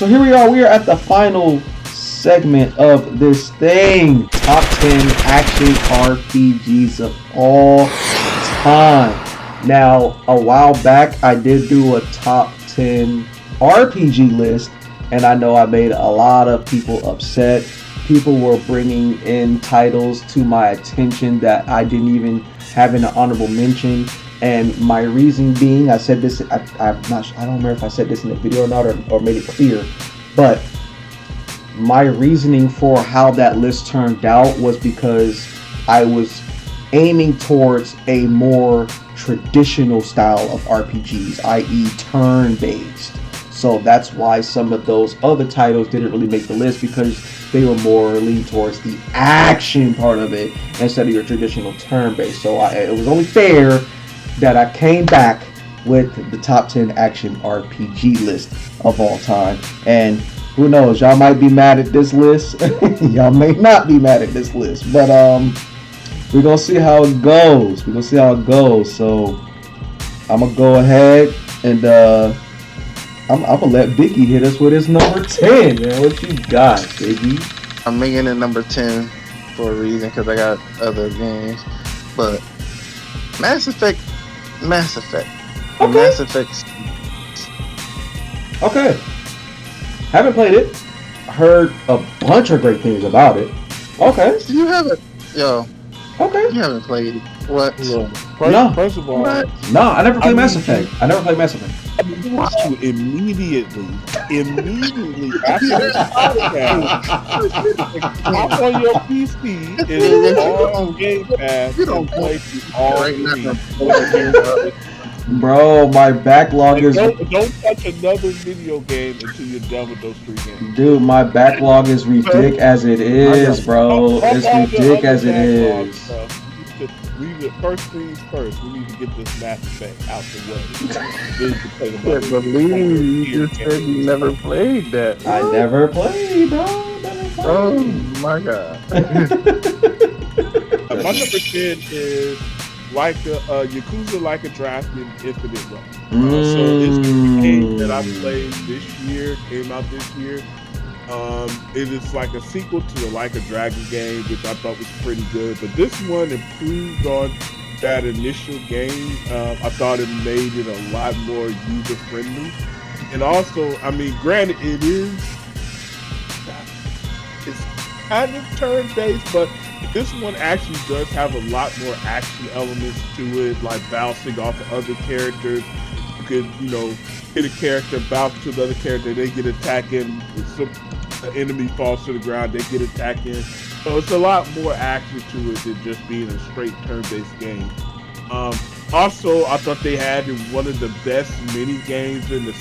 So here we are. We are at the final segment of this thing. Top 10 action RPGs of all time. Now, a while back, I did do a top 10 RPG list, and I know I made a lot of people upset. People were bringing in titles to my attention that I didn't even have in an honorable mention. And my reason being, I said this, I don't remember if I said this in the video or not, or made it clear, but my reasoning for how that list turned out was because I was aiming towards a more traditional style of RPGs, i.e. turn-based. So that's why some of those other titles didn't really make the list, because they were more leaned towards the action part of it instead of your traditional turn-based. So it was only fair that I came back with the top 10 action RPG list of all time. And who knows, y'all might be mad at this list. Y'all may not be mad at this list, but we're gonna see how it goes. So I'm gonna go ahead and I'm gonna let Biggie hit us with his number 10, man. What you got, Biggie? I'm making it number 10 for a reason, because I got other games. But Mass Effect. Okay. Mass Effect. Okay. Haven't played it. Heard a bunch of great things about it. Okay. You haven't, yo. Okay. You haven't played it. What? No. First of all, no, I never played Mass Effect. I want you immediately after this podcast, hop on your PC and it's on Game Pass. You don't play all right now. Bro, my backlog is. Don't touch another video game until you're done with those 3 games. Dude, my backlog is ridiculous as it is, bro. It's ridiculous as it is. First things first, we need to get this Mass Effect out the way. I believe you just said you never played that. I never played, bro. Oh my god. My number 10 is like a Yakuza Like a Dragon Infinite Wealth. So it's the game that I played this year, came out this year. It is like a sequel to the Like a Dragon game, which I thought was pretty good. But this one improved on that initial game. I thought it made it a lot more user friendly. And also, I mean, granted, it's kind of turn based, but this one actually does have a lot more action elements to it, like bouncing off of other characters. You could, hit a character, bounce to the other character, they get attacking. The enemy falls to the ground, they get attacking. So it's a lot more action to it than just being a straight turn-based game. Also, I thought they had one of the best mini games in the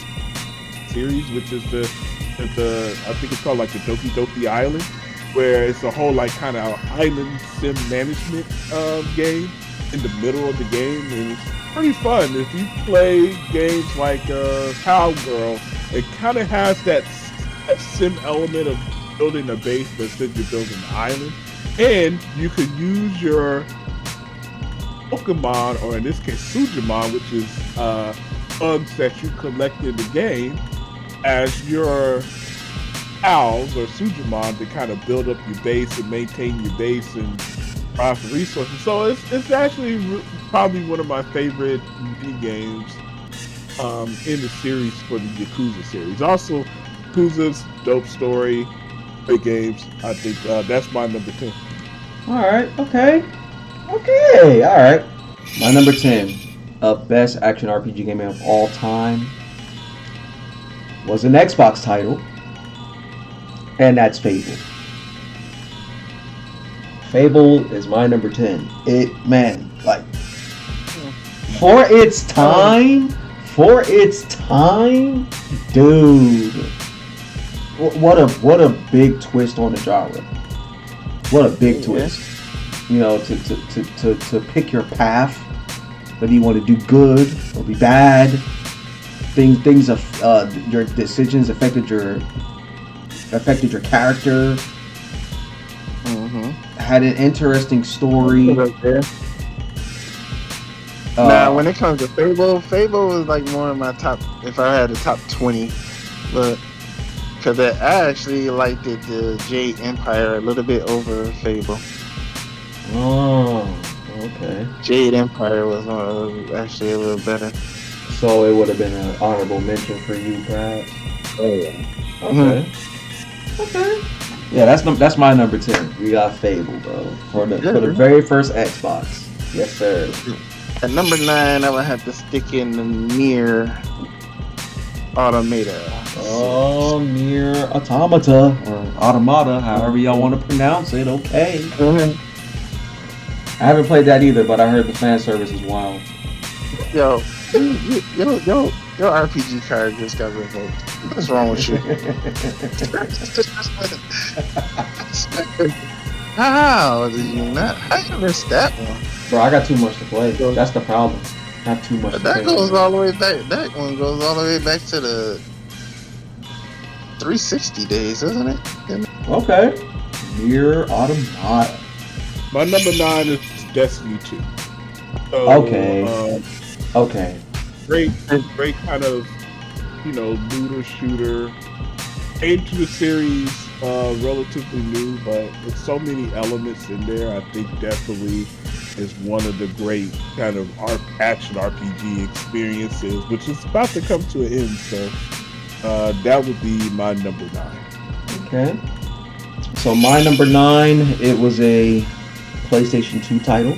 series, which is the I think it's called like the Doki Doki Island, where it's a whole like kind of island sim management game in the middle of the game, and it's pretty fun. If you play games like Cowgirl, it kind of has that sim element of building a base, but instead you're building an island, and you could use your Pokemon, or in this case Sujimon, which is bugs that you collect in the game, as your pals or Sujimon to kind of build up your base and maintain your base and provide for resources. So it's actually probably one of my favorite mini games in the series for the Yakuza series. Also, Yakuza's dope story, big games. I think that's my number 10. Alright, okay. Alright. My number 10, best action RPG game of all time, was an Xbox title, and that's Fable. Fable is my number 10. For its time, dude. What a big twist on the genre. What a big twist. To pick your path, whether you want to do good or be bad. Things of your decisions affected your character. Had an interesting story. Now, when it comes to Fable is like one of my top. If I had a top 20, but Cause I actually liked the Jade Empire a little bit over Fable. Oh, okay. Jade Empire was actually a little better. So it would have been an honorable mention for you, perhaps. Oh yeah. Okay. Okay. Yeah, that's my number 10. We got Fable, bro, for the very first Xbox. Yes, sir. At number 9, I would have to stick in the Nier Automata. Oh, Nier Automata or Automata, however y'all want to pronounce it. Okay. I haven't played that either, but I heard the fan service is wild. Your RPG card just got revoked. What's wrong with you? How did you not? How you missed that one? Bro, I got too much to play. That's the problem. I have too much to play. That goes all the way back. That one goes all the way back to the 360 days, doesn't it? Okay. Nier Automata. My number 9 is Destiny 2. So, Okay. Okay. Great kind of, looter shooter. Came to the series relatively new, but with so many elements in there, I think definitely is one of the great kind of action RPG experiences, which is about to come to an end. So that would be my number 9. Okay. So my number 9, it was a PlayStation 2 title,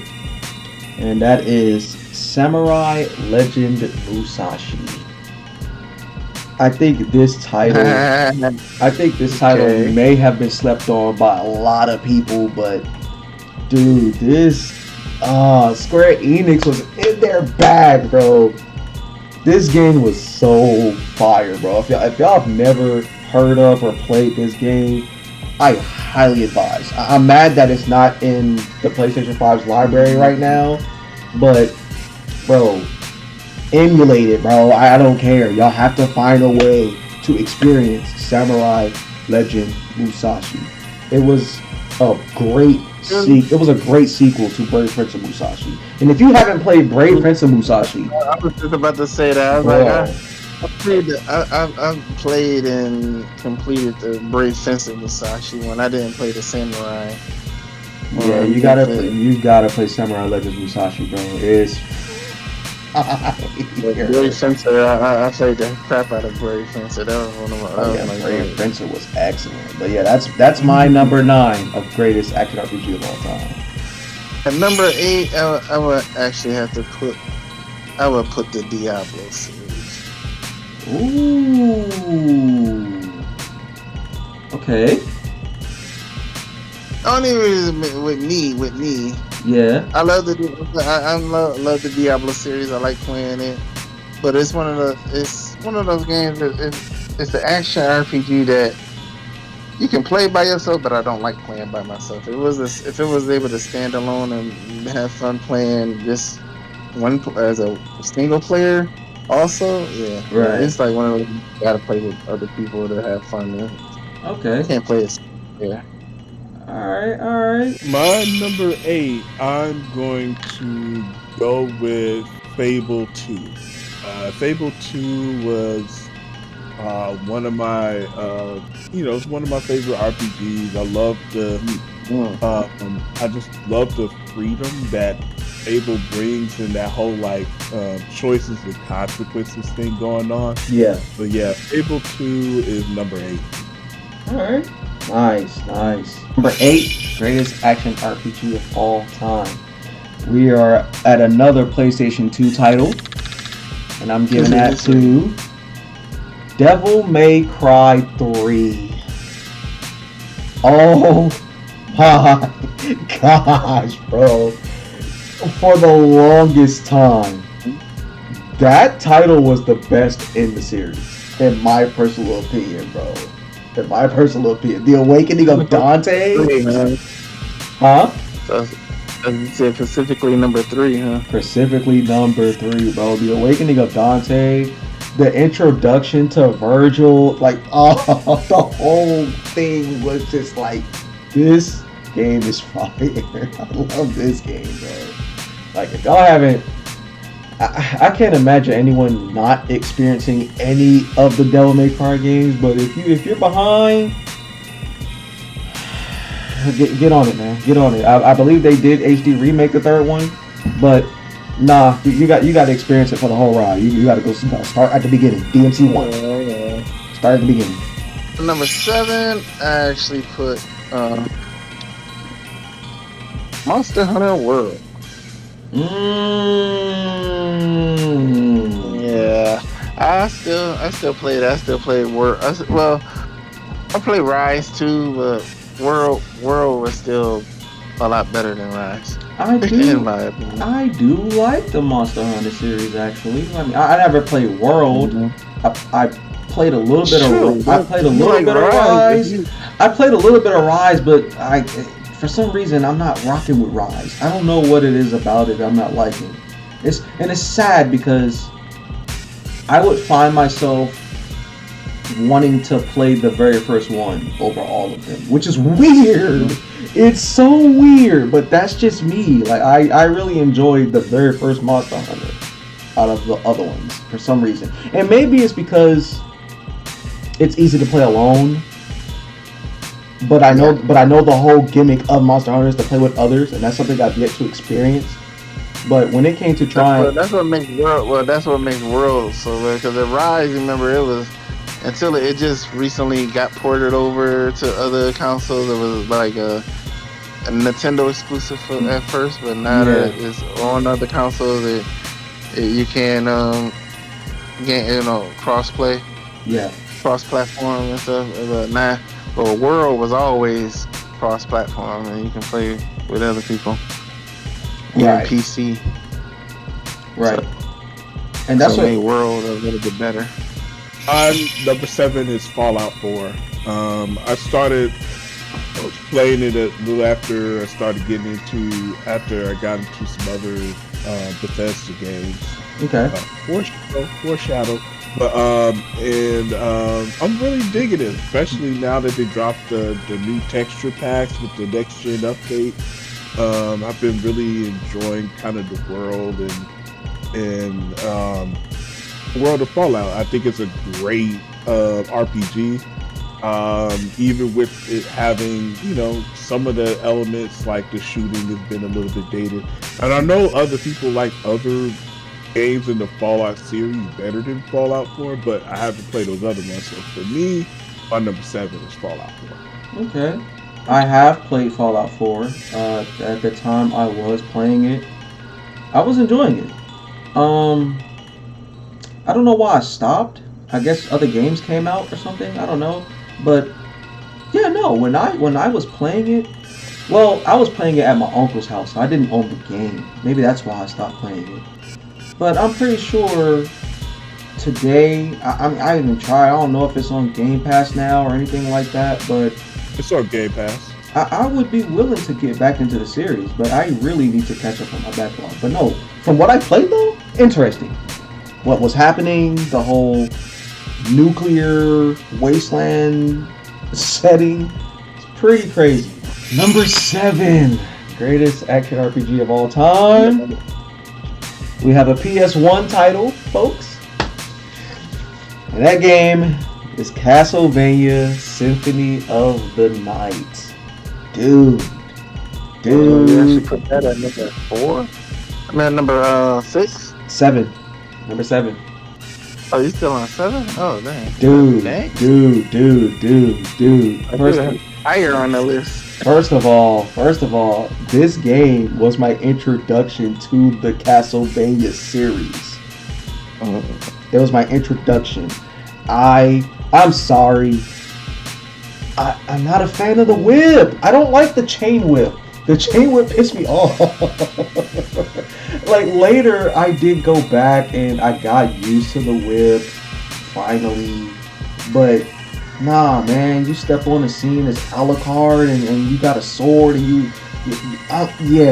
and that is Samurai Legend Musashi. I think this title may have been slept on by a lot of people, but dude, this Square Enix was in their bag, bro. This game was so fire, bro. If y'all have never heard of or played this game, I highly advise. I'm mad that it's not in the PlayStation 5's library right now, but bro, emulate it, bro. I don't care. Y'all have to find a way to experience Samurai Legend Musashi. It was a great sequel to Brave Prince of Musashi. And if you haven't played Brave Prince of Musashi, I was just about to say that. I was I've played and completed the Brave Prince of Musashi when I didn't play the Samurai. Yeah, you gotta play Samurai Legends Musashi, bro. It's Brave Fencer, I played the crap out of Brave Fencer. That was one of my. Brave Fencer was excellent. But yeah, that's my number 9 of greatest action RPG of all time. At number 8, I would actually have to put. I would put the Diablo series. Ooh. Okay. Only reason with me. Yeah. I love the Diablo series. I like playing it, but it's one of those games that it's the action RPG that you can play by yourself, but I don't like playing by myself. If it was able to stand alone and have fun playing just one as a single player, also, yeah, right. It's like one of those you gotta play with other people to have fun. Okay. I can't play it. Yeah. Alright. My number 8, I'm going to go with Fable 2. Fable 2 was one of my, it's one of my favorite RPGs. I love I just love the freedom that Fable brings and that whole choices and consequences thing going on. Yeah. But yeah, Fable 2 is number 8. Alright. Nice. Number 8, greatest action RPG of all time. We are at another PlayStation 2 title, and I'm giving that to Devil May Cry 3. Oh my gosh, bro. For the longest time, that title was the best in the series, in my personal opinion, bro. In my personal opinion, The Awakening of Dante. Huh? So you said specifically number 3, huh? Specifically number 3, bro. The Awakening of Dante. The introduction to Virgil, the whole thing was just like, this game is fire. I love this game, bro. If y'all haven't, I can't imagine anyone not experiencing any of the Devil May Cry games. But if you're behind, get on it, man. Get on it. I believe they did HD remake the third one, but nah, you got to experience it for the whole ride. You got to go start at the beginning. DMC 1. Start at the beginning. Number 7, I actually put Monster Hunter World. Yeah, I still play it. I still play World. I play Rise too, but World was still a lot better than Rise. I do like the Monster Hunter series actually. I mean, I never played World. Mm-hmm. I played a little bit of. I played a little bit of Rise. I played a little bit of Rise, but for some reason I'm not rocking with Rise. I don't know what it is about it I'm not liking. It's sad because I would find myself wanting to play the very first one over all of them, which is weird. It's so weird, but that's just me. Like I really enjoyed the very first Monster Hunter out of the other ones for some reason, and maybe it's because it's easy to play alone. But I know the whole gimmick of Monster Hunter is to play with others, and that's something I've yet to experience. But when it came to trying, that's what makes World. Well, that's what makes World so weird. Because at Rise, remember, it was until it just recently got ported over to other consoles. It was like a Nintendo exclusive at first, but now that it's on other consoles, you can get cross-play, cross-platform and stuff. But now, World was always cross-platform, and you can play with other people. Right. PC. Right. So, and that's what made World a little bit better. Number 7 is Fallout 4. I started playing it a little after I got into some other Bethesda games. Okay. Foreshadow. But I'm really digging it, especially now that they dropped the new texture packs with the next gen update. I've been really enjoying kind of the world and World of Fallout. I think it's a great RPG. Even with it having, some of the elements like the shooting has been a little bit dated. And I know other people like other games in the Fallout series better than Fallout 4, but I haven't played those other ones. So for me, my number 7 is Fallout 4. Okay. I have played Fallout 4. At the time I was playing it, I was enjoying it. I don't know why I stopped. I guess other games came out or something. I don't know. But yeah, no. When I was playing it, well, I was playing it at my uncle's house. So I didn't own the game. Maybe that's why I stopped playing it. But I'm pretty sure today, I even tried. I don't know if it's on Game Pass now or anything like that, but it's on Game Pass. I would be willing to get back into the series, but I really need to catch up on my backlog. But no, from what I played though, interesting. What was happening, the whole nuclear wasteland setting, it's pretty crazy. Number 7, greatest action RPG of all time. We have a PS1 title, folks. And that game is Castlevania Symphony of the Night. Dude. You actually put that at number 4? I mean, number 6? 7. Number 7. Oh, you still on 7? Oh, dang. Dude. Higher on the list. First of all, this game was my introduction to the Castlevania series. It was my introduction. I'm sorry. I'm not a fan of the whip. I don't like the chain whip. The chain whip pissed me off. Like later, I did go back and I got used to the whip finally, but nah, man, you step on the scene as Alucard and you got a sword and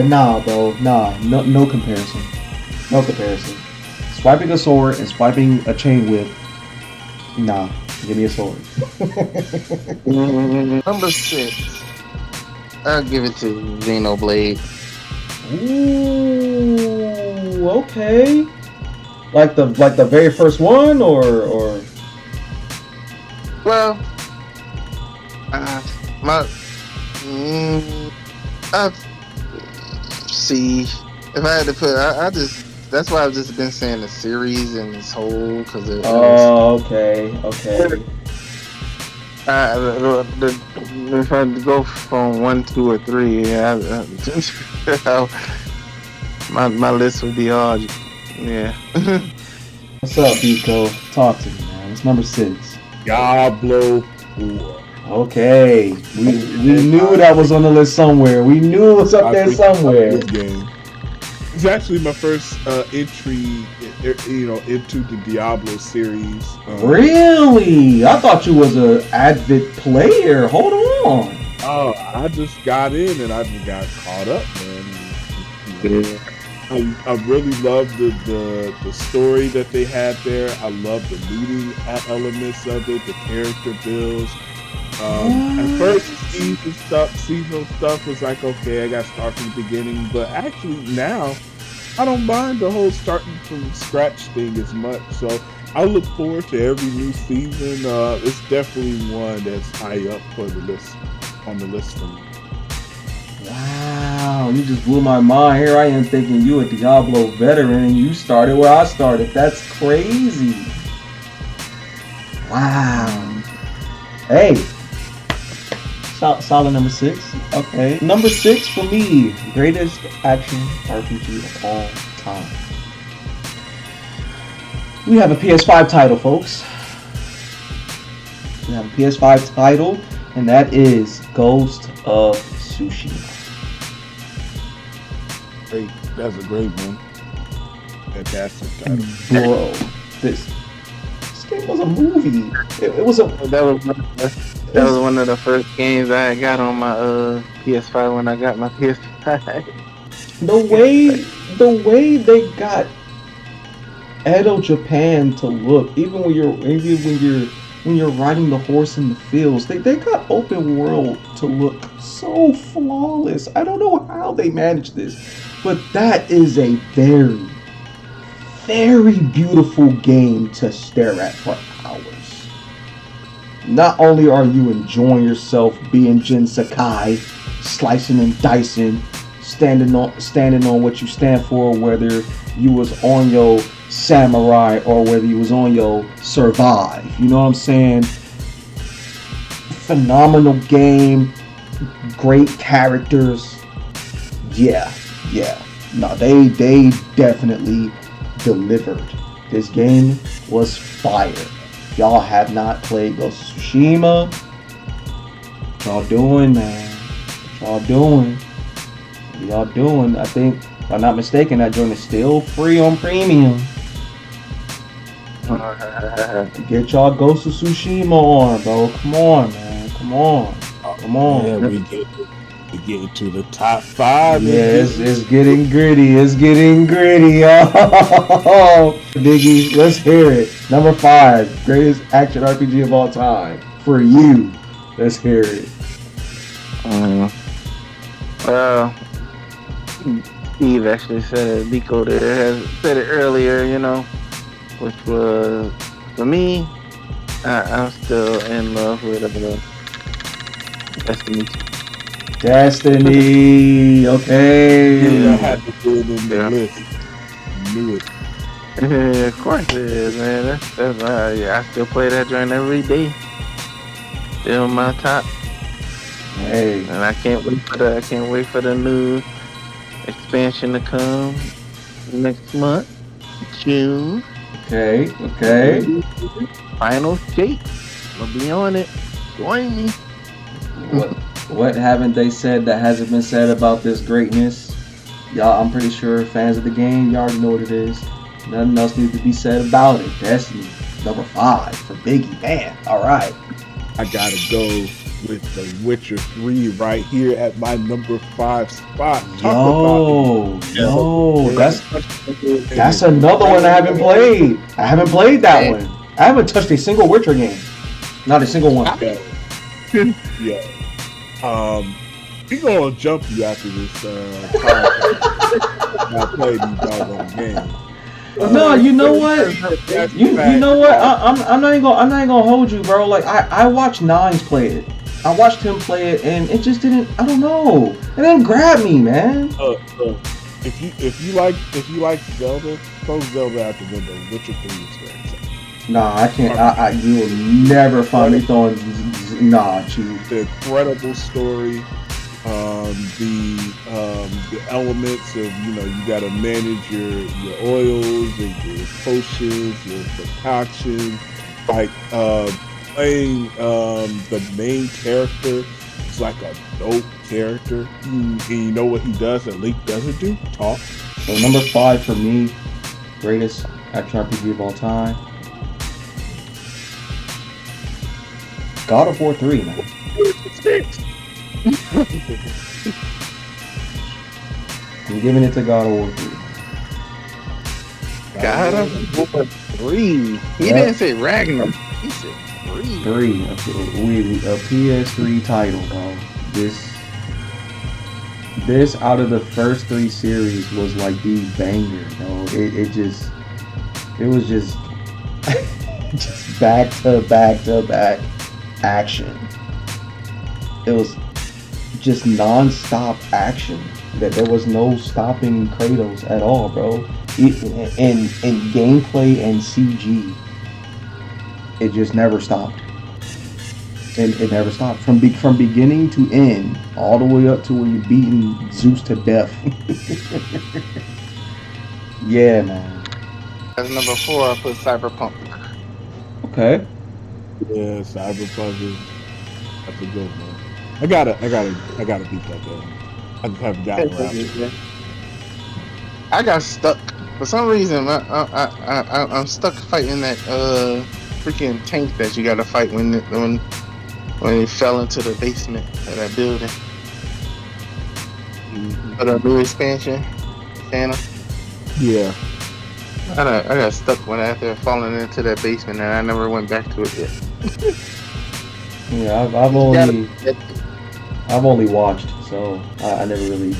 nah, bro, nah, no comparison, Swiping a sword and swiping a chain whip, nah, give me a sword. Number 6, I'll give it to Xenoblade. Ooh, okay. Like the very first one, or? Well, see, if I had to put, I just, that's why I've just been saying the series and this whole, because it. Okay. If I had to go from 1, 2, or 3, my list would be hard. Yeah. What's up, Pico? Talk to me, man. It's number 6. Diablo 4. Okay, we knew that was on the list somewhere. We knew it was up there somewhere. Game. It's actually my first entry, into the Diablo series. Really? I thought you was an avid player. Hold on. Oh, I just got in and I got caught up, man. Yeah. I really loved the story that they had there. I love the looting elements of it, the character builds. At first, seasonal stuff was like, okay, I got to start from the beginning. But actually now, I don't mind the whole starting from scratch thing as much. So I look forward to every new season. It's definitely one that's high up on the list for me. Wow, you just blew my mind. Here I am thinking you a Diablo veteran and you started where I started. That's crazy. Wow. Hey. Solid number 6. Okay. Number 6 for me. Greatest action RPG of all time. We have a PS5 title, folks. We have a PS5 title, and that is Ghost of Tsushima. Great. That's a great one. Fantastic title. Bro, this game was a movie. It was a... That was one of the first games I got on my PS5 when I got my PS5. The way they got Edo Japan to look, even when you're riding the horse in the fields, they got open world to look so flawless. I don't know how they managed this, but that is a very, very beautiful game to stare at for hours. Not only are you enjoying yourself being Jin Sakai, slicing and dicing, standing on what you stand for, whether you was on your samurai or whether you was on your survive. You know what I'm saying? Phenomenal game, great characters. Yeah. No, they definitely delivered. This game was fire. Y'all have not played Ghost of Tsushima. What y'all doing, man? What y'all doing? I think, if I'm not mistaken, that joint is still free on premium. Get y'all Ghost of Tsushima on, bro. Come on, man. Come on. Yeah, we get to the top 5. Yeah, it's getting gritty. It's getting gritty. Oh, Biggie, let's hear it. Number 5, greatest action RPG of all time. For you. Let's hear it. Steve actually said it. Nico there has said it earlier, which was, for me, I'm still in love with Destiny, okay. Yeah, I had to put it in the list. Knew it. Yeah, of course it is, man. That's I still play that joint every day. Still my top. Hey. And I can't wait for the new expansion to come next month, June. Okay. Final shape. I'll be on it. Join me. What haven't they said that hasn't been said about this greatness? Y'all, I'm pretty sure fans of the game, y'all already know what it is. Nothing else needs to be said about it. Destiny, number 5 for Biggie. Man, alright. I gotta go with The Witcher 3 right here at my number 5 spot. That's another one I haven't played. I haven't played that one. I haven't touched a single Witcher game. Not a single one. Yeah. We gonna jump you after this podcast. I played these doggone games. No, you know what? You know what? I'm not even gonna hold you, bro. Like I watched Nines play it. I watched him play it, and it just didn't. I don't know. It didn't grab me, man. If you like Zelda, throw Zelda out the window. Witcher 3 is very exciting. Nah, I can't. You will never find me throwing. Nah, Chief. The incredible story. The elements of, you know, you got to manage your oils and your potions, your concoctions, like playing the main character is like a dope character, and you know what he does that Link doesn't do? Talk. So number 5 for me, greatest action RPG of all time, God of War 3, man. I'm giving it to God of War 3. God of War 3. He didn't say Ragnarok. He said 3. 3. A PS3 title, bro. This out of the first 3 series was like the banger, bro. It was just back to back action. It was just non-stop action. That there was no stopping Kratos at all, bro. In gameplay and CG, it just never stopped. It never stopped from beginning to end, all the way up to where you're beating Zeus to death. Yeah, man. As number 4, I put Cyberpunk. Okay. Yeah, Cyberpunk is that's a good one. I gotta beat that game. I just haven't gotten around to it. I got stuck for some reason. I'm stuck fighting that freaking tank that you gotta fight when you fell into the basement of that building. For the new expansion, Santa. Yeah. I got stuck when after falling into that basement, and I never went back to it yet. Yeah, I've only watched, so I never really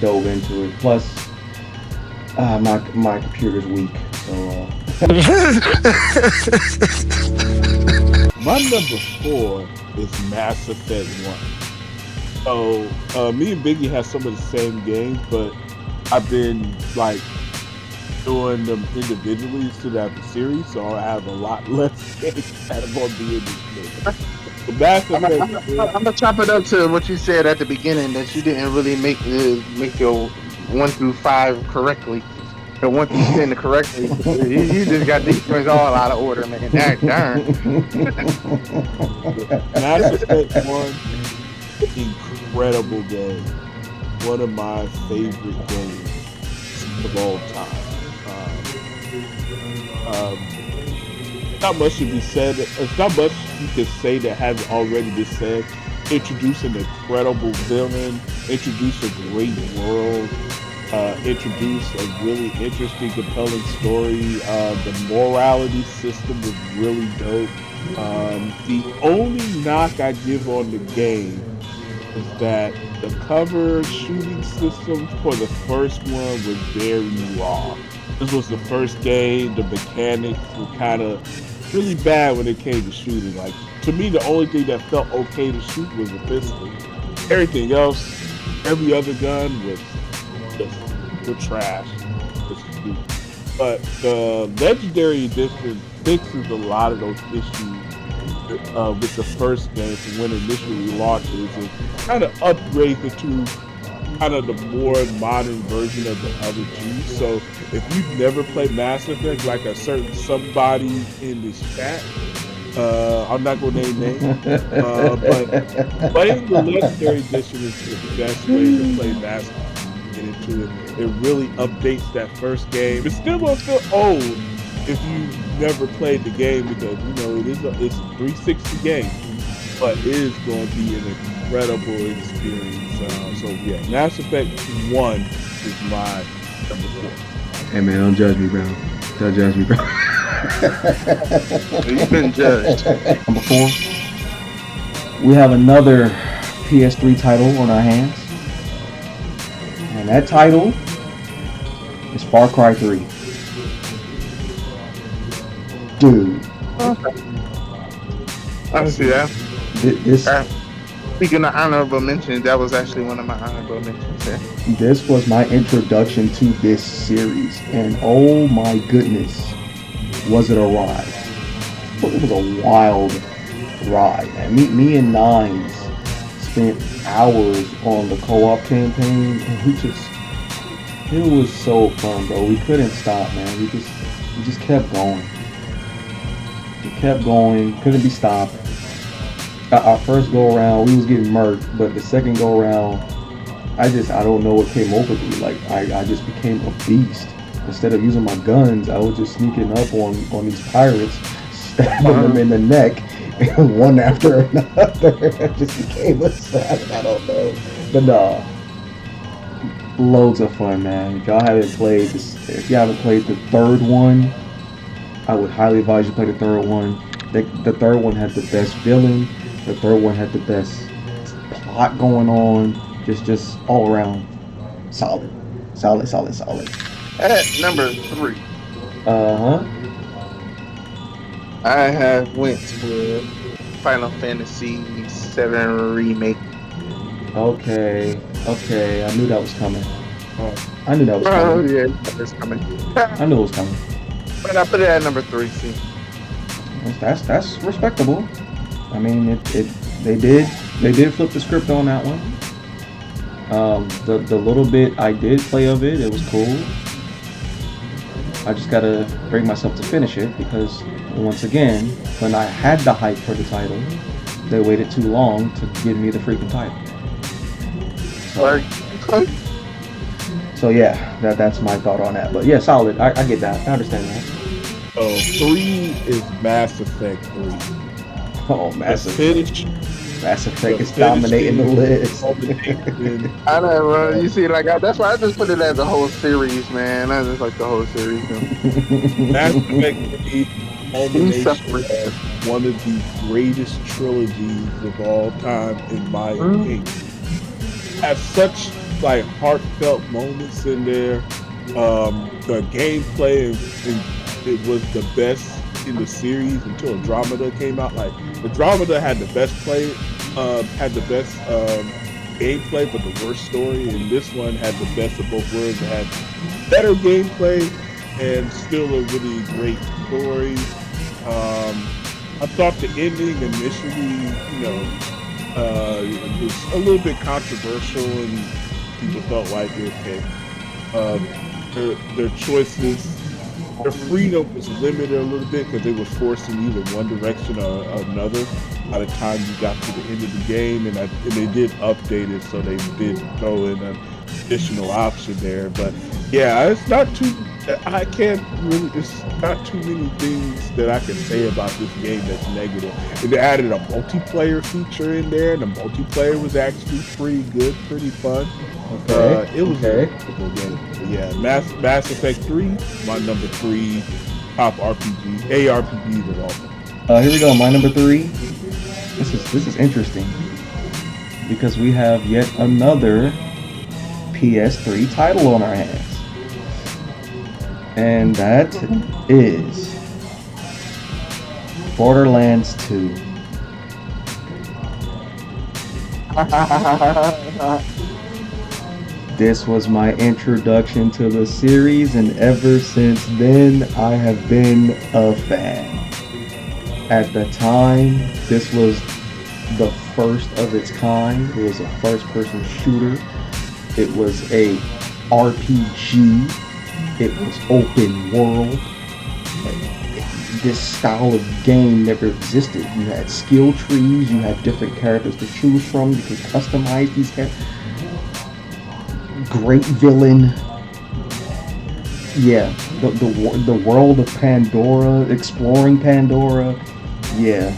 dove into it. Plus, my computer's weak, so. My number 4 is Mass Effect 1. So me and Biggie have some of the same games, but I've been like doing them individually instead of the series, so I have a lot less games that are going to be in this game. I'm gonna chop it up to what you said at the beginning, that you didn't really make your 1 through 5 correctly, or 1 through 10 correctly. You just got these things all out of order, man. Darn. Mass Effect 1, incredible game. One of my favorite games of all time. Not much to be said. It's not much you can say that hasn't already been said. Introduce an incredible villain, introduce a great world, introduce a really interesting, compelling story. The morality system was really dope. The only knock I give on the game is that the cover shooting system for the first one was very raw. This was the first game. The mechanics were kind of really bad when it came to shooting. Like, to me, the only thing that felt okay to shoot was the pistol. Everything else, every other gun was trash. But the Legendary Edition fixes a lot of those issues with the first game from when it initially launches, and kind of upgrades it to kind of the more modern version of the other two. So if you've never played Mass Effect, like a certain somebody in this chat, I'm not going to name names, but playing the Legendary Edition is the best way to play Mass Effect. Get into it. It really updates that first game. It's still going to feel old if you've never played the game, because it's a 360 game, but it is going to be an incredible experience. So yeah, Mass Effect 1 is my number 4. Hey man, don't judge me, bro. Don't judge me, bro. You've been judged. Number 4, we have another PS3 title on our hands, and that title is Far Cry 3. dude. I see that. This speaking of honorable mentions, that was actually one of my honorable mentions. Yeah. This was my introduction to this series, and oh my goodness, was it a ride? It was a wild ride. And me and Nines spent hours on the co-op campaign, and it was so fun, bro. We couldn't stop, man. We just kept going. We kept going, couldn't be stopped. Our first go around, we was getting murked, but the second go around, I don't know what came over me. Like I just became a beast. Instead of using my guns, I was just sneaking up on these pirates, stabbing them in the neck, one after another. It just became a savage. I don't know, but nah, loads of fun, man. If y'all haven't played this, if you haven't played the third one, I would highly advise you play the third one. The third one had the best villain. The third one had the best plot going on. Just all around solid. At number 3. I have went with Final Fantasy VII Remake. Okay. I knew that was coming. Yeah, I knew it was coming. But I put it at number 3. See, that's respectable. I mean, they did flip the script on that one. The little bit I did play of it was cool. I just gotta bring myself to finish it because once again, when I had the hype for the title, they waited too long to give me the freaking title. So yeah, that's my thought on that. But yeah, solid. I get that. I understand that. Oh, 3 is Mass Effect 3. Oh, Mass Effect is dominating the list. I know, bro. You see, like that's why I just put it as a whole series, man. I just like the whole series. Mass Effect 3 culmination of one of the greatest trilogies of all time, in my opinion. Has such like heartfelt moments in there. The gameplay it was the best in the series until Andromeda came out. Like Andromeda had the best gameplay, but the worst story. And this one had the best of both worlds. It had better gameplay and still a really great story. I thought the ending initially, it was a little bit controversial, and people felt like their choices. Their freedom was limited a little bit because they were forced in either one direction or another by the time you got to the end of the game, and they did update it, so they did throw in an additional option there. But yeah, it's not too many things that I can say about this game that's negative. And they added a multiplayer feature in there, and the multiplayer was actually pretty good, pretty fun. It was a cool game. But yeah, Mass Effect 3, my number 3 top ARPG of all time. Here we go, my number 3. This is interesting because we have yet another PS3 title on our hands. And that is Borderlands 2. This was my introduction to the series, and ever since then, I have been a fan. At the time, this was the first of its kind. It was a first-person shooter. It was a RPG. It was open world. This style of game never existed. You had skill trees. You had different characters to choose from. You could customize these characters. Great villain. Yeah, the world of Pandora, exploring Pandora. Yeah.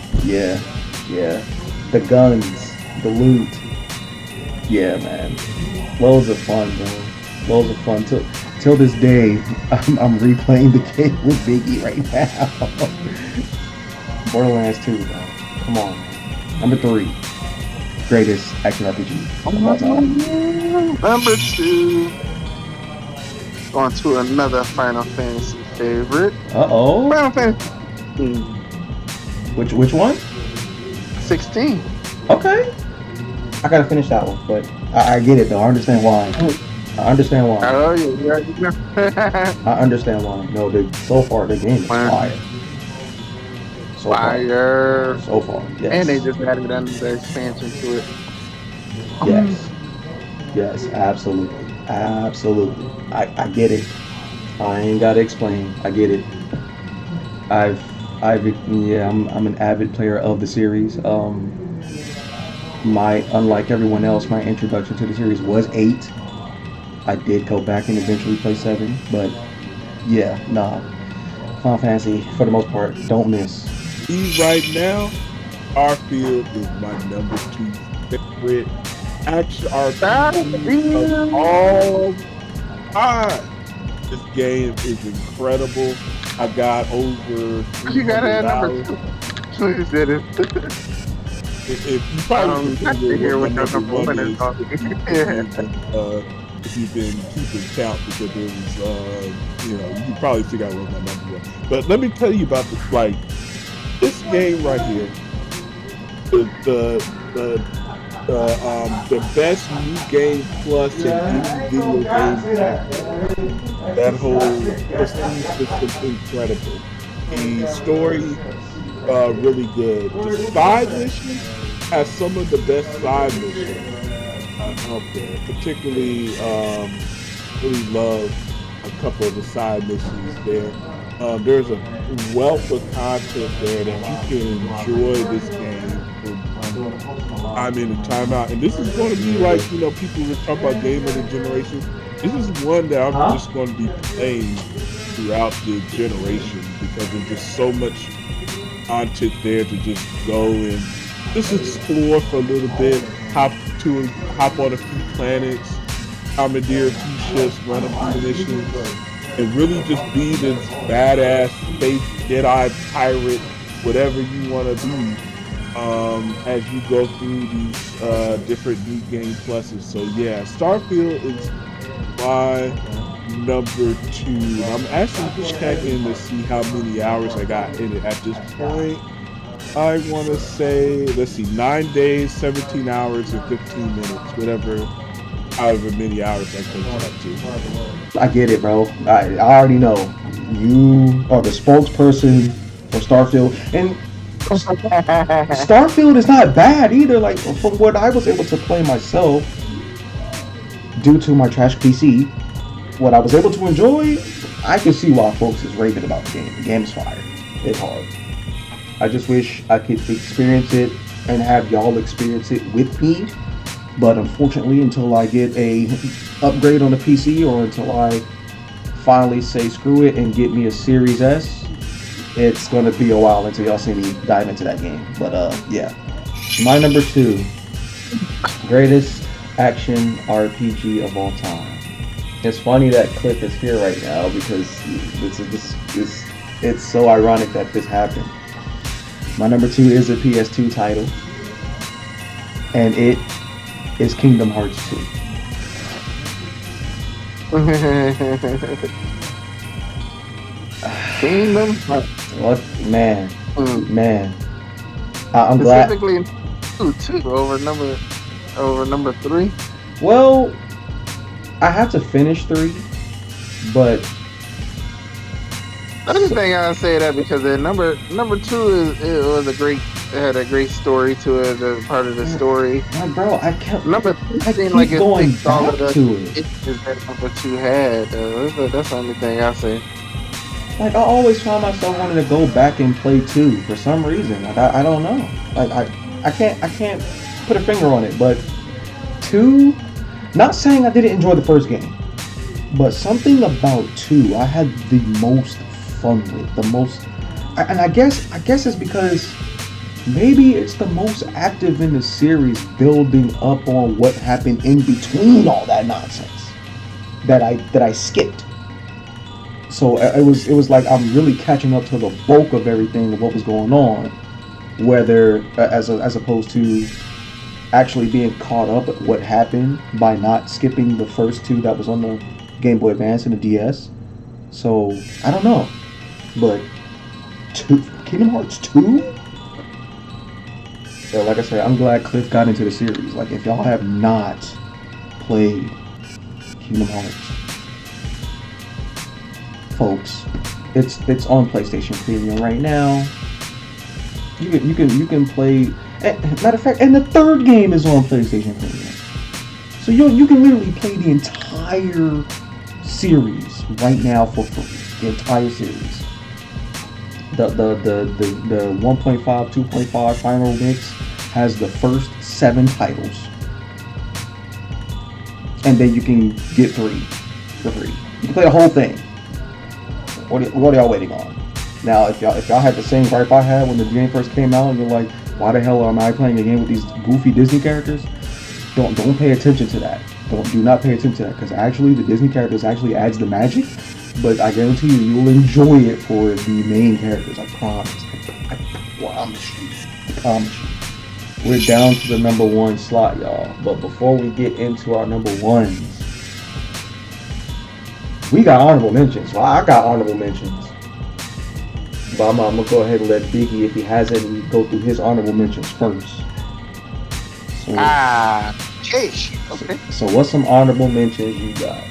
The guns, the loot. Yeah, man. Loads of fun, bro. Loads of fun. Till this day, I'm replaying the game with Biggie right now. Borderlands 2, bro. Come on, man. Number 3. Greatest action RPG of all time. Number 2. On to another Final Fantasy favorite. Uh-oh. Final Fantasy Which one? 16. Okay. I gotta finish that one, but I get it though. I understand why. I understand why. Oh yeah. I understand why. No, so far the game is fire. Fire. So far, yes. And they just added another expansion to it. Yes. Yes, absolutely. Absolutely. I get it. I ain't gotta explain. I get it. I'm an avid player of the series. Unlike everyone else, my introduction to the series was 8. I did go back and eventually play 7, but yeah, nah. Final Fantasy, for the most part, don't miss. Right now, Starfield is my number 2 favorite action RPG of all time. This game is incredible. I got over 300 hours. You said it. If you probably hear what number 1 is, if you've been keeping count, because it was, you can probably figure out what my number was. But let me tell you about this game right here. The best new game plus in any video game. That whole prestige system incredible. The story really good. The side mission has some of the best side missions out there. Particularly, really love a couple of the side missions there. There's a wealth of content there that you can enjoy this game from time in and time out. And this is going to be like, people who talk about game of the generation. This is one that I'm just going to be playing throughout the generation, because there's just so much content there to just go and just explore for a little bit, hop on a few planets, commandeer a few ships, run a few missions, and really just be this badass space Jedi pirate, whatever you want to be, as you go through these different new game pluses. So yeah, Starfield is my number 2. I'm actually checking to see how many hours I got in it at this point. I want to say, 9 days, 17 hours, and 15 minutes, however many hours I can up to. I get it, bro. I already know. You are the spokesperson for Starfield. And Starfield is not bad either. Like, from what I was able to play myself, due to my trash PC, what I was able to enjoy, I can see why folks is raving about the game. The game is fire. It's hard. I just wish I could experience it and have y'all experience it with me. But unfortunately, until I get a upgrade on the PC, or until I finally say screw it and get me a Series S, it's going to be a while until y'all see me dive into that game. But yeah. My number 2, greatest action RPG of all time. It's funny that clip is here right now, because it's so ironic that this happened. My number 2 is a PS2 title, and it is Kingdom Hearts 2. Kingdom Hearts. What, man? I'm glad. Specifically 2 over number 3. Well, I have to finish 3, but the other thing I say that because the number 2 had a great story to it. Part of the story. Bro, I keep number 3 like going back to it. That number 2 had. That's the only thing I say. Like, I always found myself wanting to go back and play 2 for some reason. Like, I don't know. Like, I can't put a finger on it, but 2. Not saying I didn't enjoy the first game, but something about 2 I had the most fun with, and I guess it's because maybe it's the most active in the series, building up on what happened in between all that nonsense that I skipped. So it was like I'm really catching up to the bulk of everything of what was going on, whether as opposed to actually being caught up at what happened by not skipping the first 2 that was on the Game Boy Advance and the DS. So I don't know, but Kingdom Hearts 2? So like I said, I'm glad Cliff got into the series. Like if y'all have not played Kingdom Hearts, folks, it's on PlayStation Premium right now. You can play. Matter of fact, and the third game is on PlayStation Premium. So you can literally play the entire series right now for free. The entire series. The 1.5, 2.5 final mix has the first 7 titles, and then you can get 3 for free. You can play the whole thing. What are y'all waiting on? Now, if y'all had the same gripe I had when the game first came out, and you're like, why the hell am I playing a game with these goofy Disney characters? Don't pay attention to that. Do not pay attention to that, because actually the Disney characters actually adds the magic. But I guarantee you'll enjoy it for the main characters. I promise. I promise you. We're down to the number 1 slot, y'all. But before we get into our number 1s, we got honorable mentions. Well, I got honorable mentions. But I'm gonna go ahead and let Biggie, if he has any, go through his honorable mentions first. So, okay. So what's some honorable mentions you got?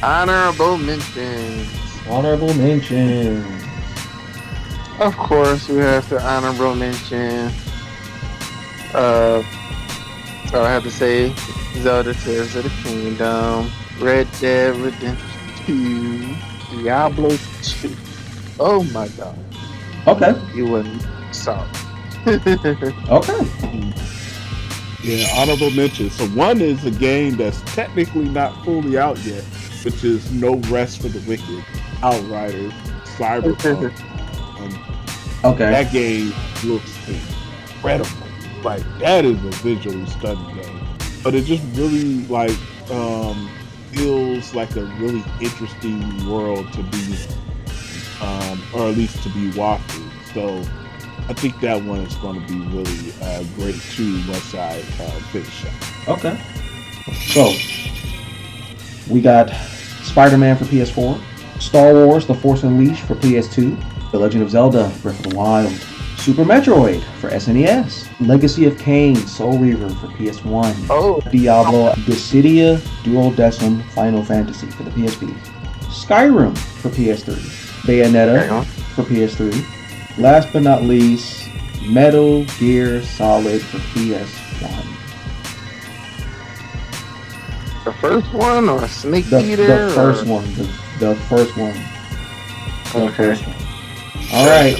Honorable mentions. Honorable mentions. Of course, we have to honorable mention. So I have to say, Zelda Tears of the Kingdom, Red Dead Redemption 2, Diablo 2. Oh my God. Okay. You wouldn't. Sorry. Okay. Yeah, honorable mention. So one is a game that's technically not fully out yet, which is No Rest for the Wicked, Outriders, Cyberpunk. Okay. That game looks incredible. Like, that is a visually stunning game. But it just really, like, feels like a really interesting world to be in. Or at least to be walking. So I think that one is going to be really great too once I finish it. Okay. So we got Spider-Man for PS4, Star Wars: The Force Unleashed for PS2, The Legend of Zelda: Breath of the Wild, Super Metroid for SNES, Legacy of Kain: Soul Reaver for PS1, Diablo Dissidia Duodecim Final Fantasy for the PSP, Skyrim for PS3, Bayonetta for PS3. Last but not least, Metal Gear Solid for PS1. The first one or Snake Eater? The first one. The first one. Okay. All right.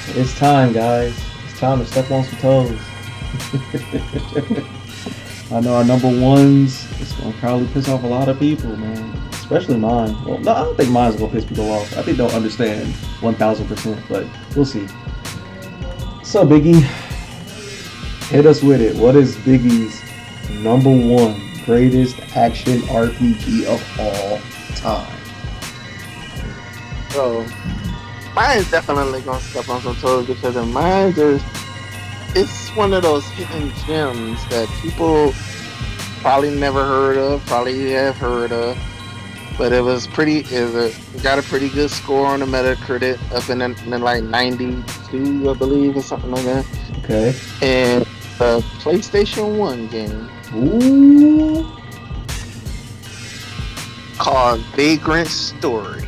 It's time, guys. It's time to step on some toes. I know our number 1s, it's going to probably piss off a lot of people, man. Especially mine. Well, no, I don't think mine's going to piss people off. I think they'll understand 1,000%, but we'll see. So, Biggie, hit us with it. What is Biggie's number 1 greatest action RPG of all time? So, mine's definitely going to step on some toes because of mine. It's one of those hidden gems that people probably never heard of, probably have heard of. But it got a pretty good score on the Metacritic, up in like 92, I believe, or something like that. Okay. And the PlayStation 1 game. Ooh. Called Vagrant Story.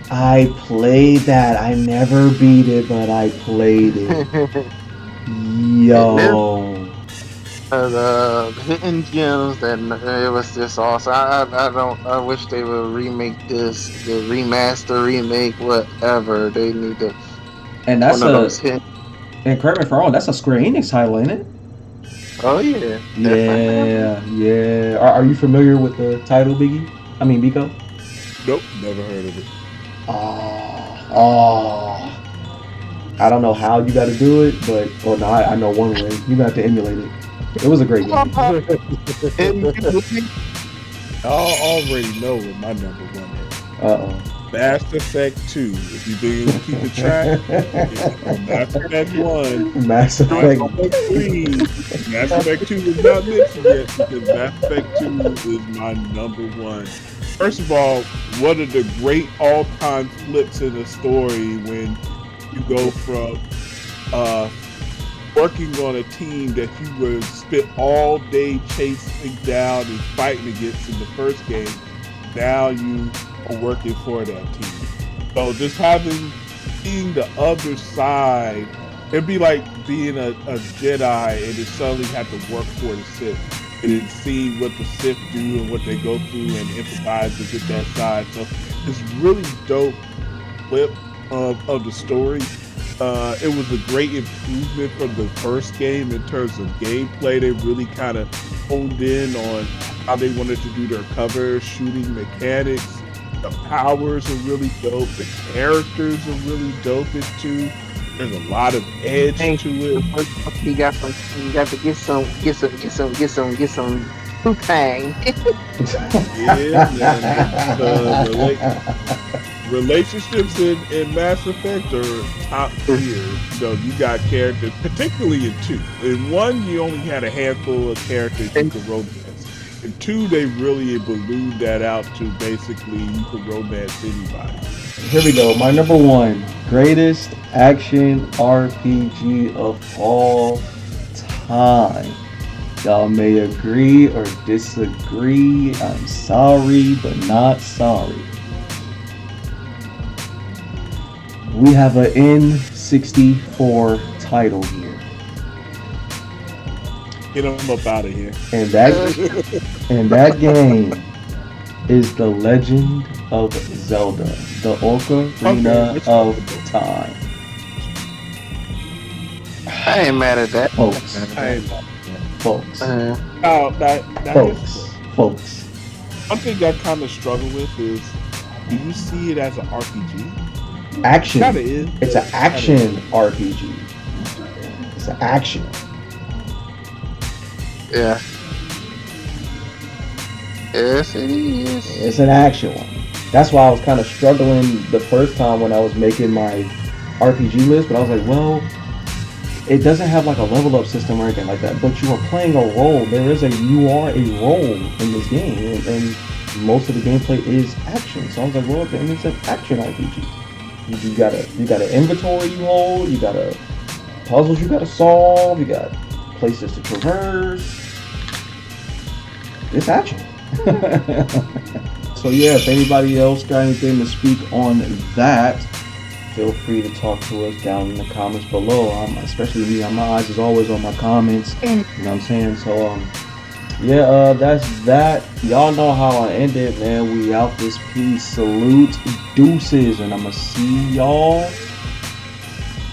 I played that. I never beat it, but I played it. Yo. The hidden gems that it was just awesome. I wish they would remake this, the remaster, remake, whatever they need to. And that's and correct me if I'm wrong, that's a Square Enix title, ain't it? Oh yeah. Yeah. Are you familiar with the title, Biggie? I mean, Biko? Nope, never heard of it. I don't know how you got to do it, but I know one way. You got to emulate it. It was a great game. I already know what my number 1 is. Mass Effect 2. If you've been keeping track, Mass Effect 1, Mass Effect 3. Mass Effect 2 is not mentioned yet because Mass Effect 2 is my number one. First of all, one of the great all-time flips in the story when you go from working on a team that you would spend all day chasing down and fighting against in the first game. Now you are working for that team. So just seeing the other side, it'd be like being a Jedi and then suddenly have to work for the Sith. And then see what the Sith do and what they go through and empathize to get that side. So it's really dope flip of the story. It was a great improvement from the first game in terms of gameplay. They really kind of honed in on how they wanted to do their cover shooting mechanics. The powers are really dope. The characters are really dope too. There's a lot of edge to it. You got to get some Wu-Tang. Yeah, man. Relationships in Mass Effect are top tier. So you got characters, particularly in 2. In 1, you only had a handful of characters you could romance. In 2, they really ballooned that out to basically you could romance anybody. Here we go. My number 1 greatest action RPG of all time. Y'all may agree or disagree. I'm sorry, but not sorry. We have an N64 title here. Get them up out of here. And that game is The Legend of Zelda, the Ocarina of Time. I ain't mad at that. Folks. One thing I kind of struggle with is, do you see it as an RPG? Action. Kinda is. It's an action RPG. It's an action. Yeah. Yes, it is. It's an action one. That's why I was kind of struggling the first time when I was making my RPG list, but I was like, well, it doesn't have like a level up system or anything like that, but you are playing a role. You are a role in this game, and most of the gameplay is action. So I was like, well, then it's an action RPG. You got an inventory you hold, you got puzzles you got to solve, you got places to traverse. It's action. So yeah, if anybody else got anything to speak on that, feel free to talk to us down in the comments below. Especially me, my eyes is always on my comments. You know what I'm saying? So yeah, that's that. Y'all know how I end it, man. We out this piece. Salute, deuces, and I'ma see y'all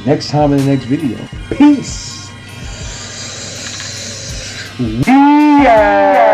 next time in the next video. Peace. We are